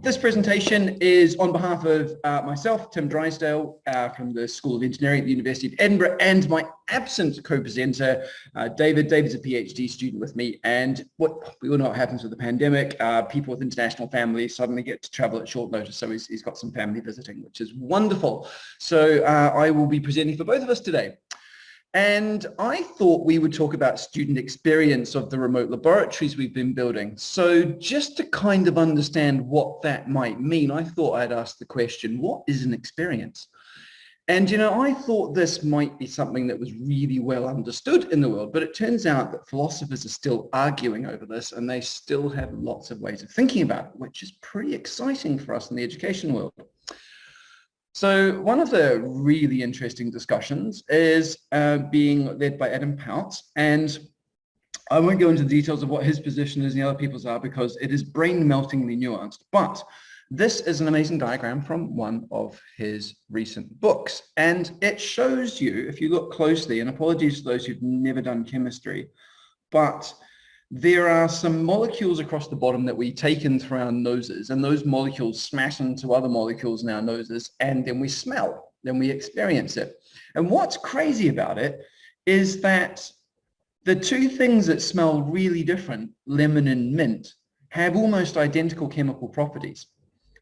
This presentation is on behalf of myself, Tim Drysdale, from the School of Engineering at the University of Edinburgh, and my absent co-presenter, David. David's a PhD student with me, and what we all know what happens with the pandemic, people with international families suddenly get to travel at short notice, so he's got some family visiting, which is wonderful. So I will be presenting for both of us today. And I thought we would talk about student experience of the remote laboratories we've been building. So just to kind of understand what that might mean, I thought I'd ask the question, what is an experience? And, you know, I thought this might be something that was really well understood in the world, but it turns out that philosophers are still arguing over this, and they still have lots of ways of thinking about it, which is pretty exciting for us in the education world. So one of the really interesting discussions is being led by Adam Pounce, and I won't go into the details of what his position is and the other people's are because it is brain-meltingly nuanced, but this is an amazing diagram from one of his recent books, and it shows you, if you look closely, and apologies to those who've never done chemistry, but there are some molecules across the bottom that we take in through our noses, and those molecules smash into other molecules in our noses, and then we smell, then we experience it. And what's crazy about it is that the two things that smell really different, lemon and mint, have almost identical chemical properties.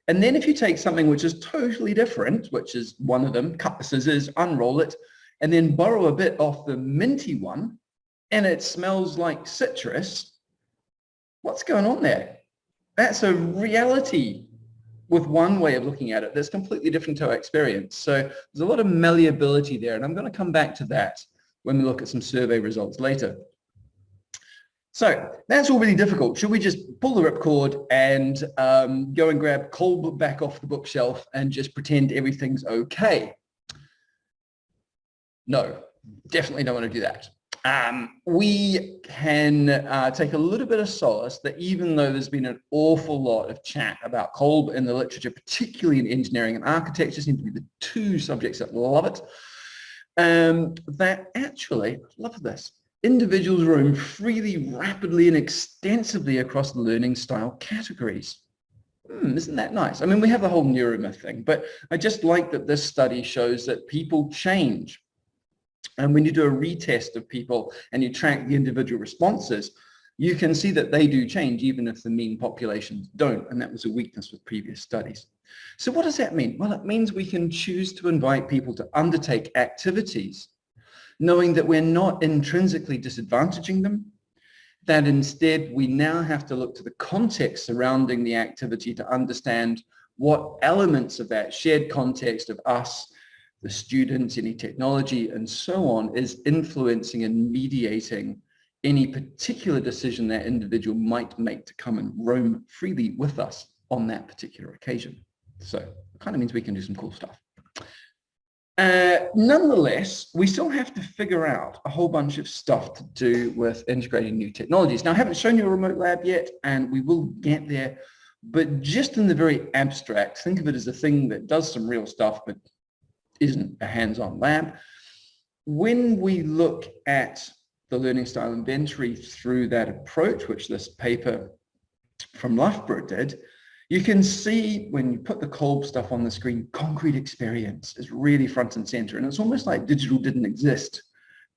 And then if you take something which is totally different, which is one of them, cut the scissors, unroll it, and then borrow a bit off the minty one, and it smells like citrus, what's going on there? That's a reality with one way of looking at it that's completely different to our experience. So there's a lot of malleability there, and I'm going to come back to that when we look at some survey results later. So that's all really difficult. Should we just pull the ripcord and go and grab Kolb back off the bookshelf and just pretend everything's okay? No, definitely don't want to do that. We can take a little bit of solace that even though there's been an awful lot of chat about Kolb in the literature, particularly in engineering and architecture, seem to be the two subjects that love it, that actually, love this, individuals roam freely, rapidly, and extensively across learning style categories. Isn't that nice? I mean, we have the whole neuromyth thing, but I just like that this study shows that people change. And when you do a retest of people and you track the individual responses, you can see that they do change even if the mean populations don't. And that was a weakness with previous studies. So what does that mean? Well, it means we can choose to invite people to undertake activities, knowing that we're not intrinsically disadvantaging them, that instead we now have to look to the context surrounding the activity to understand what elements of that shared context of us, the students, any technology, and so on, is influencing and mediating any particular decision that individual might make to come and roam freely with us on that particular occasion. So it kind of means we can do some cool stuff. Nonetheless, we still have to figure out a whole bunch of stuff to do with integrating new technologies. Now, I haven't shown you a remote lab yet, and we will get there, but just in the very abstract, think of it as a thing that does some real stuff, but isn't a hands-on lab. When we look at the learning style inventory through that approach, which this paper from Loughborough did, you can see when you put the Kolb stuff on the screen, concrete experience is really front and center. And it's almost like digital didn't exist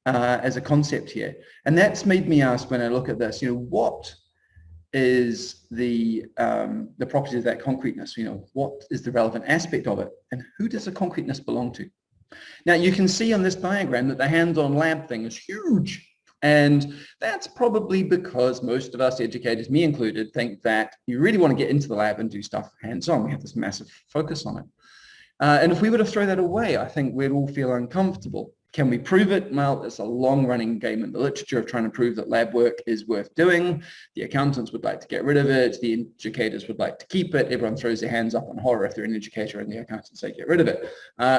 as a concept here. And that's made me ask when I look at this, you know, what is the property of that concreteness? You know, what is the relevant aspect of it, and who does the concreteness belong to? Now you can see on this diagram that the hands-on lab thing is huge, and that's probably because most of us educators, me included, think that you really want to get into the lab and do stuff hands-on. We have this massive focus on it, and if we were to throw that away, I think we'd all feel uncomfortable. Can we prove it? Well, it's a long-running game in the literature of trying to prove that lab work is worth doing. The accountants would like to get rid of it. The educators would like to keep it. Everyone throws their hands up in horror if they're an educator and the accountants say get rid of it.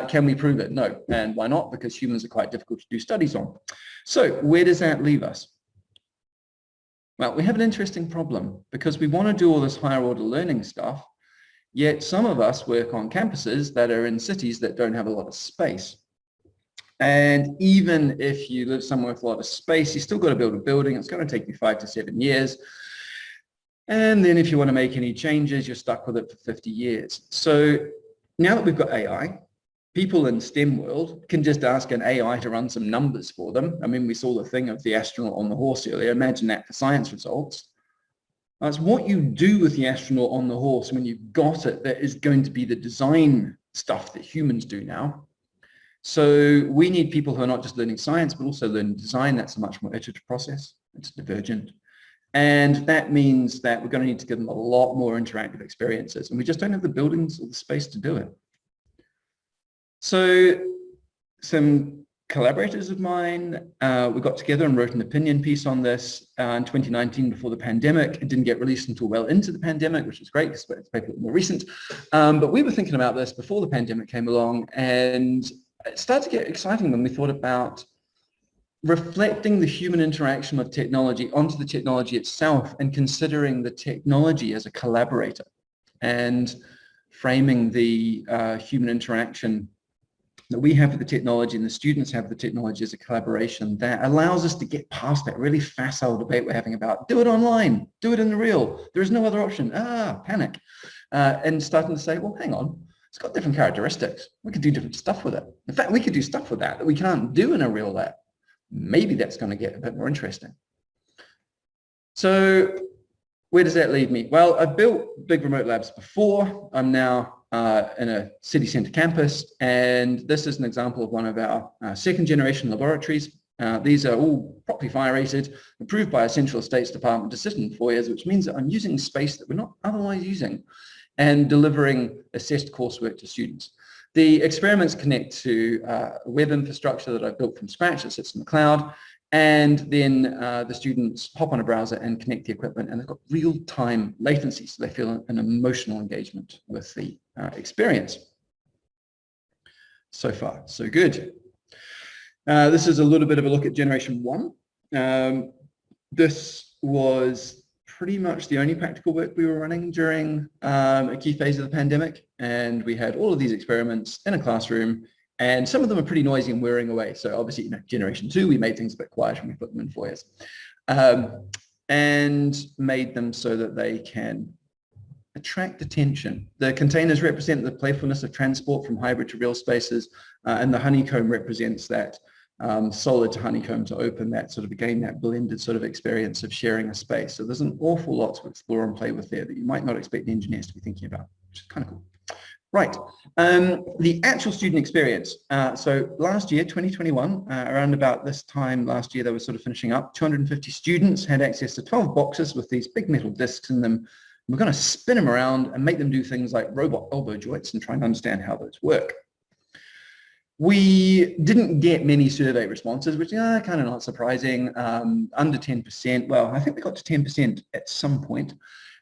Can we prove it? No. And why not? Because humans are quite difficult to do studies on. So where does that leave us? Well, we have an interesting problem because we want to do all this higher order learning stuff, yet some of us work on campuses that are in cities that don't have a lot of space. And even if you live somewhere with a lot of space, you still got to build a building. It's going to take you 5 to 7 years. And then if you want to make any changes, you're stuck with it for 50 years. So now that we've got AI, people in STEM world can just ask an AI to run some numbers for them. I mean, we saw the thing of the astronaut on the horse earlier. Imagine that for science results. It's what you do with the astronaut on the horse when you've got it that is going to be the design stuff that humans do now. So we need people who are not just learning science, but also learning design. That's a much more iterative process. It's divergent. And that means that we're going to need to give them a lot more interactive experiences. And we just don't have the buildings or the space to do it. So some collaborators of mine, we got together and wrote an opinion piece on this in 2019 before the pandemic. It didn't get released until well into the pandemic, which is great because it's a bit more recent. But we were thinking about this before the pandemic came along, and it started to get exciting when we thought about reflecting the human interaction with technology onto the technology itself and considering the technology as a collaborator and framing the human interaction that we have with the technology and the students have with the technology as a collaboration that allows us to get past that really facile debate we're having about do it online, do it in the real, there is no other option, panic, and starting to say, well, hang on, it's got different characteristics. We could do different stuff with it. In fact, we could do stuff with that we can't do in a real lab. Maybe that's going to get a bit more interesting. So where does that leave me? Well, I've built big remote labs before. I'm now in a city centre campus, and this is an example of one of our second generation laboratories. These are all properly fire rated, approved by a central estates department to sit in foyers, which means that I'm using space that we're not otherwise using and delivering assessed coursework to students. The experiments connect to a web infrastructure that I've built from scratch that sits in the cloud, and then the students hop on a browser and connect the equipment, and they've got real-time latency, so they feel an emotional engagement with the experience. So far, so good. This is a little bit of a look at generation one. This was pretty much the only practical work we were running during a key phase of the pandemic, and we had all of these experiments in a classroom, and some of them are pretty noisy and whirring away. So obviously, you know, generation two, we made things a bit quieter and we put them in foyers, and made them so that they can attract attention. The containers represent the playfulness of transport from hybrid to real spaces, and the honeycomb represents that solid to honeycomb to open, that sort of, again, that blended sort of experience of sharing a space. So there's an awful lot to explore and play with there that you might not expect the engineers to be thinking about, which is kind of cool. Right, the actual student experience. So last year, 2021, around about this time last year, they were sort of finishing up, 250 students had access to 12 boxes with these big metal discs in them. We're going to spin them around and make them do things like robot elbow joints and try and understand how those work. We didn't get many survey responses, which are kind of not surprising, under 10%. Well, I think we got to 10% at some point,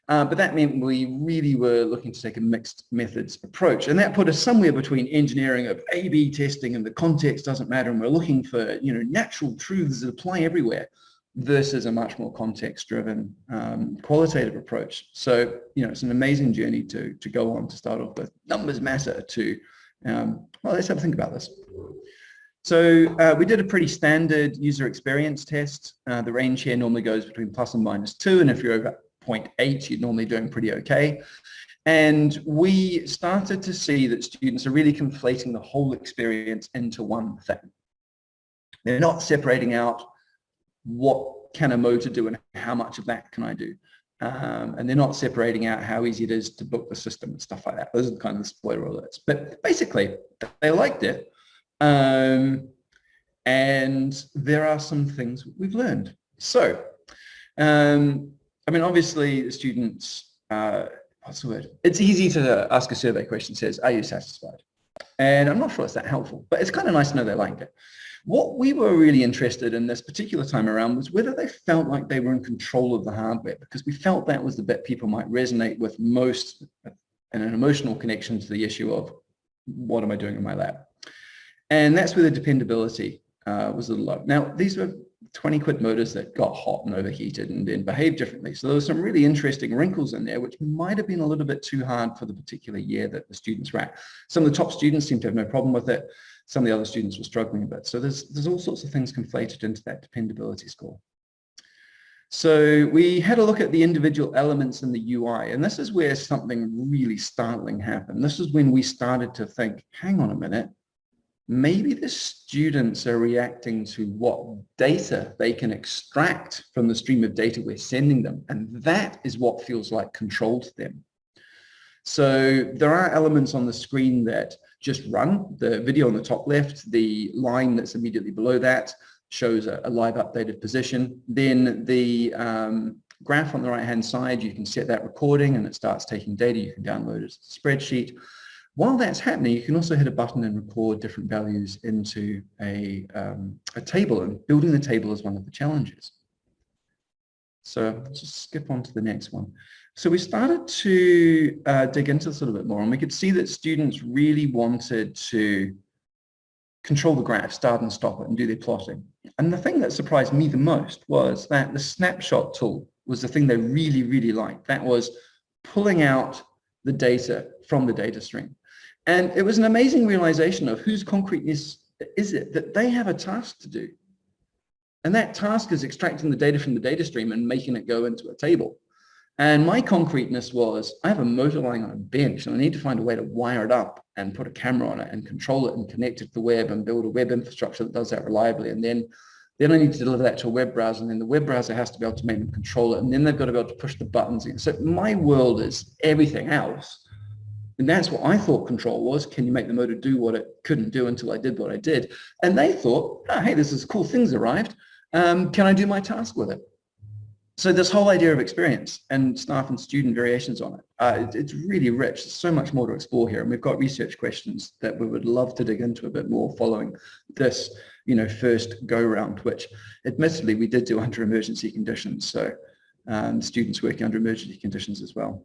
but that meant we really were looking to take a mixed methods approach. And that put us somewhere between engineering of A/B testing and the context doesn't matter, and we're looking for, you know, natural truths that apply everywhere, versus a much more context-driven qualitative approach. So, you know, it's an amazing journey to go on, to start off with numbers matter to, well, let's have a think about this. So we did a pretty standard user experience test. The range here normally goes between plus and minus 2, and if you're over 0.8, you're normally doing pretty okay. And we started to see that students are really conflating the whole experience into one thing. They're not separating out what can a motor do and how much of that can I do. And they're not separating out how easy it is to book the system and stuff like that. Those are the kind of the spoiler alerts. But basically, they liked it. And there are some things we've learned. So, I mean, obviously, the students, what's the word? It's easy to ask a survey question that says, are you satisfied? And I'm not sure it's that helpful, but it's kind of nice to know they liked it. What we were really interested in this particular time around was whether they felt like they were in control of the hardware, because we felt that was the bit people might resonate with most, and an emotional connection to the issue of what am I doing in my lab? And that's where the dependability was a little low. Now, these were 20 quid motors that got hot and overheated and then behaved differently. So there were some really interesting wrinkles in there, which might have been a little bit too hard for the particular year that the students were at. Some of the top students seemed to have no problem with it. Some of the other students were struggling a bit. So there's all sorts of things conflated into that dependability score. So we had a look at the individual elements in the UI, and this is where something really startling happened. This is when we started to think, hang on a minute, maybe the students are reacting to what data they can extract from the stream of data we're sending them, and that is what feels like control to them. So there are elements on the screen that just run. The video on the top left, the line that's immediately below that shows a live updated position. Then the graph on the right-hand side, you can set that recording and it starts taking data. You can download it as a spreadsheet. While that's happening, you can also hit a button and record different values into a table, and building the table is one of the challenges. So let's just skip on to the next one. So we started to dig into this a little bit more, and we could see that students really wanted to control the graph, start and stop it, and do their plotting. And the thing that surprised me the most was that the snapshot tool was the thing they really, really liked. That was pulling out the data from the data stream. And it was an amazing realization of whose concreteness is it that they have a task to do. And that task is extracting the data from the data stream and making it go into a table. And my concreteness was, I have a motor lying on a bench and I need to find a way to wire it up and put a camera on it and control it and connect it to the web and build a web infrastructure that does that reliably. And then I need to deliver that to a web browser, and then the web browser has to be able to make them control it. And then they've got to be able to push the buttons in. So my world is everything else. And that's what I thought control was. Can you make the motor do what it couldn't do until I did what I did? And they thought, oh, hey, this is cool, things arrived. Can I do my task with it? So this whole idea of experience and staff and student variations on it, it's really rich. There's so much more to explore here. And we've got research questions that we would love to dig into a bit more following this, first go round, which admittedly we did do under emergency conditions. So students working under emergency conditions as well.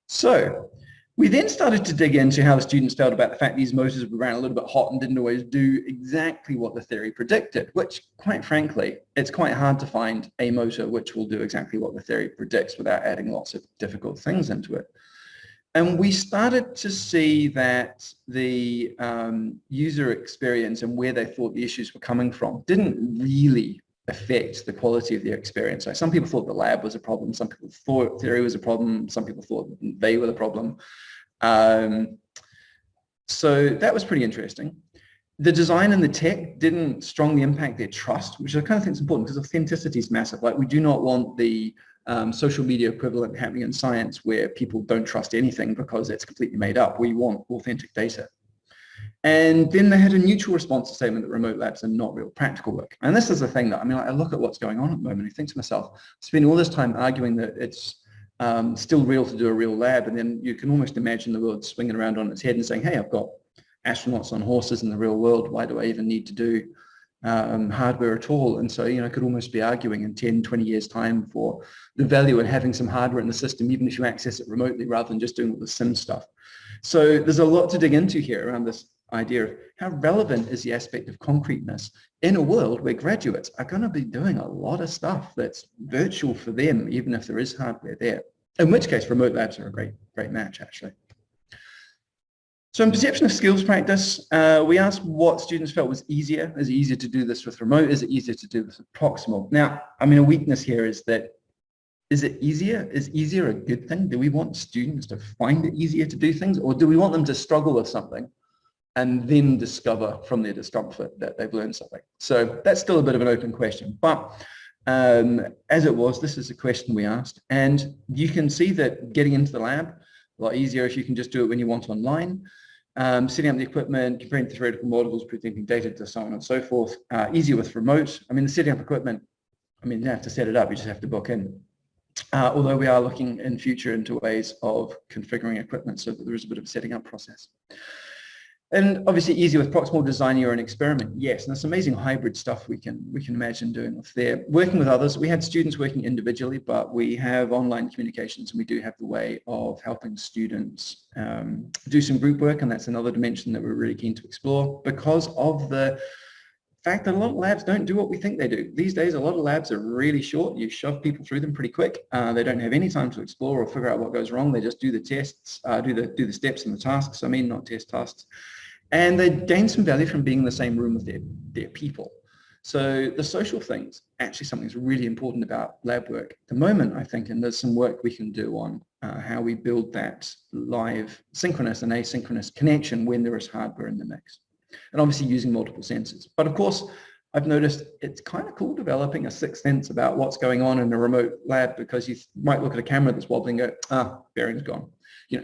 So we then started to dig into how the students felt about the fact these motors ran a little bit hot and didn't always do exactly what the theory predicted, which quite frankly, it's quite hard to find a motor which will do exactly what the theory predicts without adding lots of difficult things into it. And we started to see that the user experience and where they thought the issues were coming from didn't really affect the quality of their experience. So some people thought the lab was a problem, some people thought theory was a problem, some people thought they were the problem. So that was pretty interesting. The design and the tech didn't strongly impact their trust, which I kind of think is important because authenticity is massive. Like, we do not want the social media equivalent happening in science where people don't trust anything because it's completely made up. We want authentic data. And then they had a neutral response statement that remote labs are not real practical work. And this is the thing that, I look at what's going on at the moment and I think to myself, spending all this time arguing that it's still real to do a real lab, and then you can almost imagine the world swinging around on its head and saying, hey, I've got astronauts on horses in the real world, why do I even need to do hardware at all? And so, I could almost be arguing in 10, 20 years time for the value in having some hardware in the system, even if you access it remotely rather than just doing all the sim stuff. So there's a lot to dig into here around this idea of how relevant is the aspect of concreteness in a world where graduates are going to be doing a lot of stuff that's virtual for them, even if there is hardware there, in which case remote labs are a great match, actually. So in perception of skills practice, we asked what students felt was easier. Is it easier to do this with remote? Is it easier to do this with proximal? Now, a weakness here is that, is it easier? Is easier a good thing? Do we want students to find it easier to do things, or do we want them to struggle with something and then discover from their discomfort that they've learned something? So that's still a bit of an open question. But as it was, this is a question we asked. And you can see that getting into the lab, a lot easier if you can just do it when you want online. Setting up the equipment, comparing theoretical models, presenting data to so on and so forth. Easier with remote. The setting up equipment, you don't have to set it up, you just have to book in. Although we are looking in future into ways of configuring equipment so that there is a bit of a setting up process. And obviously easier with proximal, designing your own experiment. Yes, and this amazing hybrid stuff we can imagine doing with there. Working with others, we had students working individually, but we have online communications and we do have the way of helping students do some group work, and that's another dimension that we're really keen to explore because of the fact that a lot of labs don't do what we think they do. These days, a lot of labs are really short. You shove people through them pretty quick. They don't have any time to explore or figure out what goes wrong. They just do the tests, do the steps and the tasks. Not test tasks. And they gain some value from being in the same room with their people. So the social things, actually something that's really important about lab work at the moment, I think, and there's some work we can do on how we build that live synchronous and asynchronous connection when there is hardware in the mix. And obviously using multiple sensors. But of course, I've noticed it's kind of cool developing a sixth sense about what's going on in a remote lab, because you might look at a camera that's wobbling and go, bearing's gone.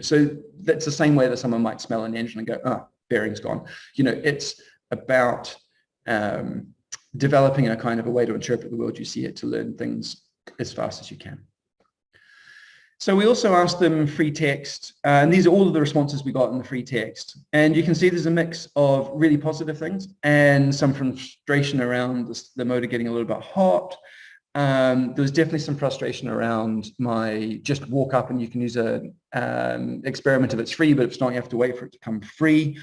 So that's the same way that someone might smell an engine and go, bearing's gone. It's about developing a kind of a way to interpret the world you see it, to learn things as fast as you can. So we also asked them free text, and these are all of the responses we got in the free text. And you can see there's a mix of really positive things and some frustration around the motor getting a little bit hot. There was definitely some frustration around my just walk up and you can use an experiment if it's free, but if it's not, you have to wait for it to come free.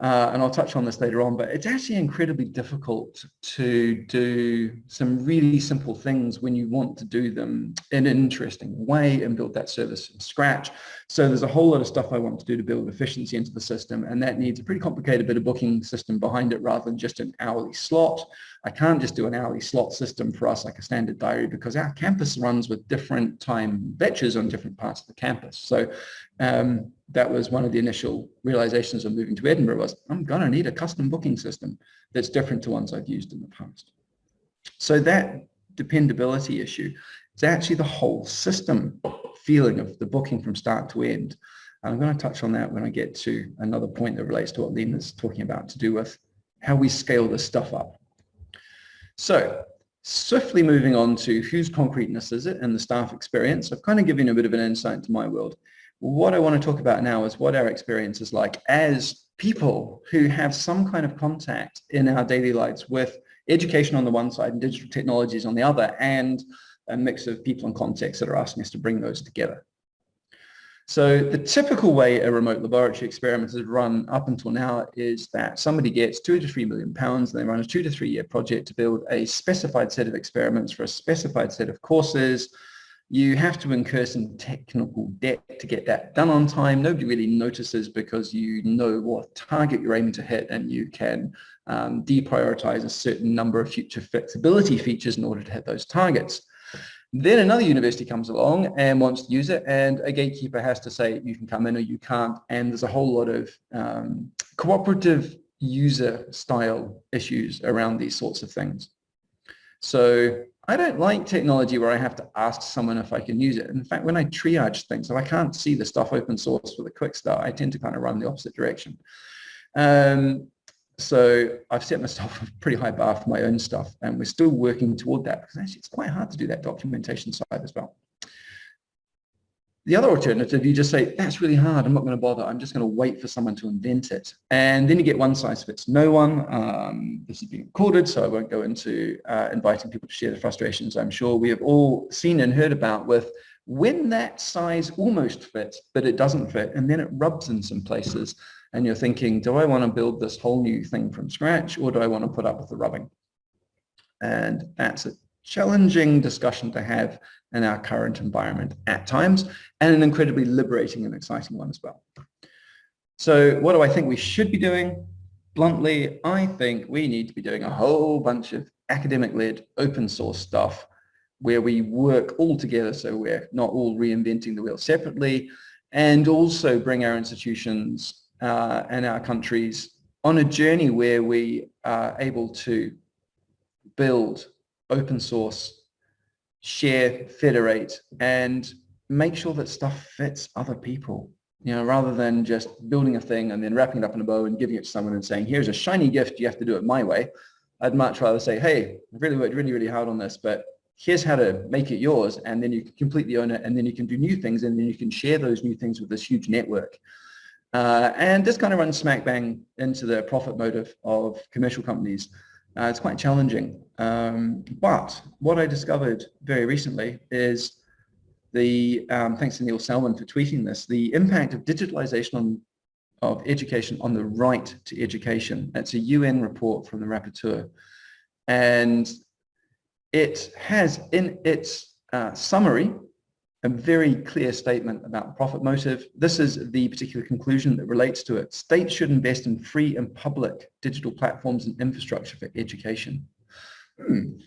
And I'll touch on this later on, but it's actually incredibly difficult to do some really simple things when you want to do them in an interesting way and build that service from scratch. So there's a whole lot of stuff I want to do to build efficiency into the system, and that needs a pretty complicated bit of booking system behind it rather than just an hourly slot. I can't just do an hourly slot system for us like a standard diary, because our campus runs with different time batches on different parts of the campus. So that was one of the initial realizations of moving to Edinburgh, was I'm going to need a custom booking system that's different to ones I've used in the past. So that dependability issue is actually the whole system feeling of the booking from start to end. And I'm going to touch on that when I get to another point that relates to what Lena's talking about, to do with how we scale this stuff up. So swiftly moving on to whose concreteness is it and the staff experience. I've kind of given you a bit of an insight into my world. What I want to talk about now is what our experience is like as people who have some kind of contact in our daily lives with education on the one side and digital technologies on the other, and a mix of people and contexts that are asking us to bring those together. So the typical way a remote laboratory experiment is run up until now is that somebody gets £2 to £3 million and they run a 2 to 3 year project to build a specified set of experiments for a specified set of courses. You have to incur some technical debt to get that done on time. Nobody really notices because you know what target you're aiming to hit, and you can deprioritize a certain number of future flexibility features in order to hit those targets. Then another university comes along and wants to use it, and a gatekeeper has to say you can come in or you can't, and there's a whole lot of cooperative user style issues around these sorts of things. So I don't like technology where I have to ask someone if I can use it. In fact, when I triage things, if I can't see the stuff open source with a quick start, I tend to kind of run the opposite direction. So I've set myself a pretty high bar for my own stuff, and we're still working toward that, because actually it's quite hard to do that documentation side as well. The other alternative, you just say, that's really hard, I'm not going to bother, I'm just going to wait for someone to invent it. And then you get one size fits no one. This is being recorded, so I won't go into inviting people to share the frustrations I'm sure we have all seen and heard about with when that size almost fits, but it doesn't fit, and then it rubs in some places. And you're thinking, do I want to build this whole new thing from scratch, or do I want to put up with the rubbing? And that's a challenging discussion to have in our current environment at times, and an incredibly liberating and exciting one as well. So what do I think we should be doing? Bluntly, I think we need to be doing a whole bunch of academic-led open source stuff where we work all together, so we're not all reinventing the wheel separately, and also bring our institutions and our countries on a journey where we are able to build open source, share, federate, and make sure that stuff fits other people, rather than just building a thing and then wrapping it up in a bow and giving it to someone and saying, here's a shiny gift, you have to do it my way. I'd much rather say, hey, I've really worked really, really hard on this, but here's how to make it yours, and then you can completely own it, and then you can do new things, and then you can share those new things with this huge network. And this kind of runs smack bang into the profit motive of commercial companies. It's quite challenging. But what I discovered very recently is thanks to Neil Salmon for tweeting this, the impact of digitalization of education on the right to education. It's a UN report from the rapporteur. And it has in its summary a very clear statement about profit motive. This is the particular conclusion that relates to it. States should invest in free and public digital platforms and infrastructure for education.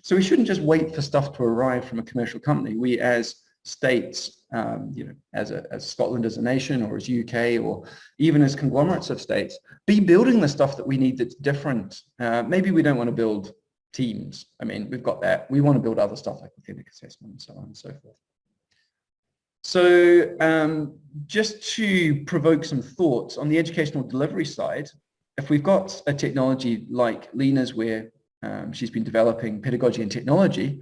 So we shouldn't just wait for stuff to arrive from a commercial company. We as states, as Scotland as a nation, or as UK, or even as conglomerates of states, be building the stuff that we need that's different. Maybe we don't want to build teams. I mean, we've got that. We want to build other stuff like authentic assessment and so on and so forth. So just to provoke some thoughts on the educational delivery side, if we've got a technology like Lena's where she's been developing pedagogy and technology,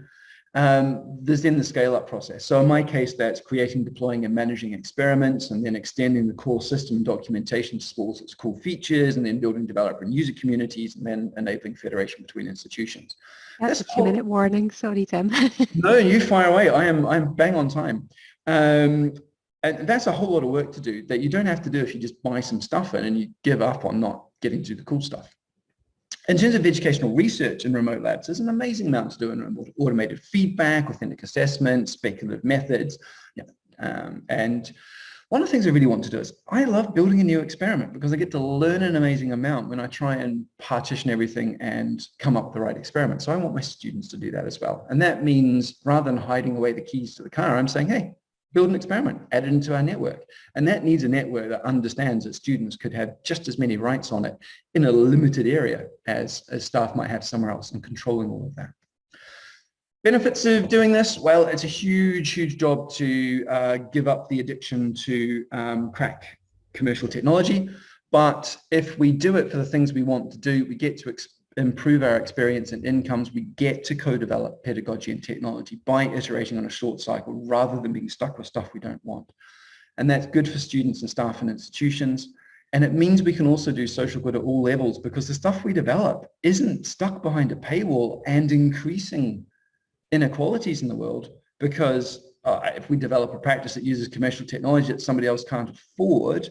there's then the scale-up process. So in my case, that's creating, deploying, and managing experiments, and then extending the core system documentation to support its cool features, and then building developer and user communities, and then enabling federation between institutions. That's a 2-minute warning. Sorry, Tim. No, you fire away. I'm bang on time. And that's a whole lot of work to do that you don't have to do if you just buy some stuff in and you give up on not getting to do the cool stuff. In terms of educational research in remote labs, there's an amazing amount to do in automated feedback, authentic assessment, speculative methods. And one of the things I really want to do is I love building a new experiment because I get to learn an amazing amount when I try and partition everything and come up with the right experiment. So I want my students to do that as well. And that means rather than hiding away the keys to the car, I'm saying, hey, build an experiment, add it into our network. And that needs a network that understands that students could have just as many rights on it in a limited area as staff might have somewhere else, and controlling all of that. Benefits of doing this? Well, it's a huge, huge job to give up the addiction to crack commercial technology. But if we do it for the things we want to do, we get to improve our experience and incomes. We get to co-develop pedagogy and technology by iterating on a short cycle rather than being stuck with stuff we don't want. And that's good for students and staff and institutions. And it means we can also do social good at all levels because the stuff we develop isn't stuck behind a paywall and increasing inequalities in the world, because if we develop a practice that uses commercial technology that somebody else can't afford,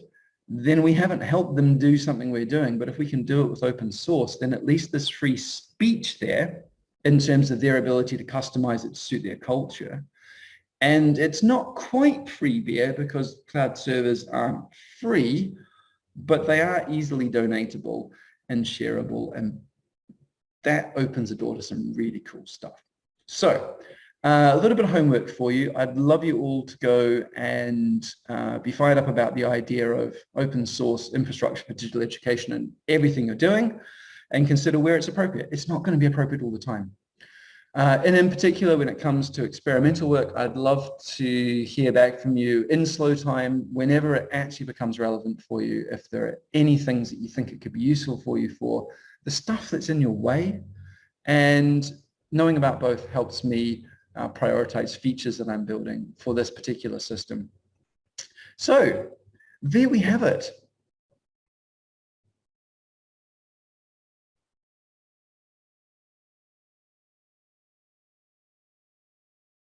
then we haven't helped them do something we're doing. But if we can do it with open source, then at least there's free speech there in terms of their ability to customize it to suit their culture. And it's not quite free beer because cloud servers aren't free, but they are easily donatable and shareable. And that opens the door to some really cool stuff. So a little bit of homework for you. I'd love you all to go and be fired up about the idea of open source infrastructure for digital education and everything you're doing, and consider where it's appropriate. It's not going to be appropriate all the time. And in particular, when it comes to experimental work, I'd love to hear back from you in slow time, whenever it actually becomes relevant for you. If there are any things that you think it could be useful for you for the stuff that's in your way. And knowing about both helps me prioritize features that I'm building for this particular system. So there we have it.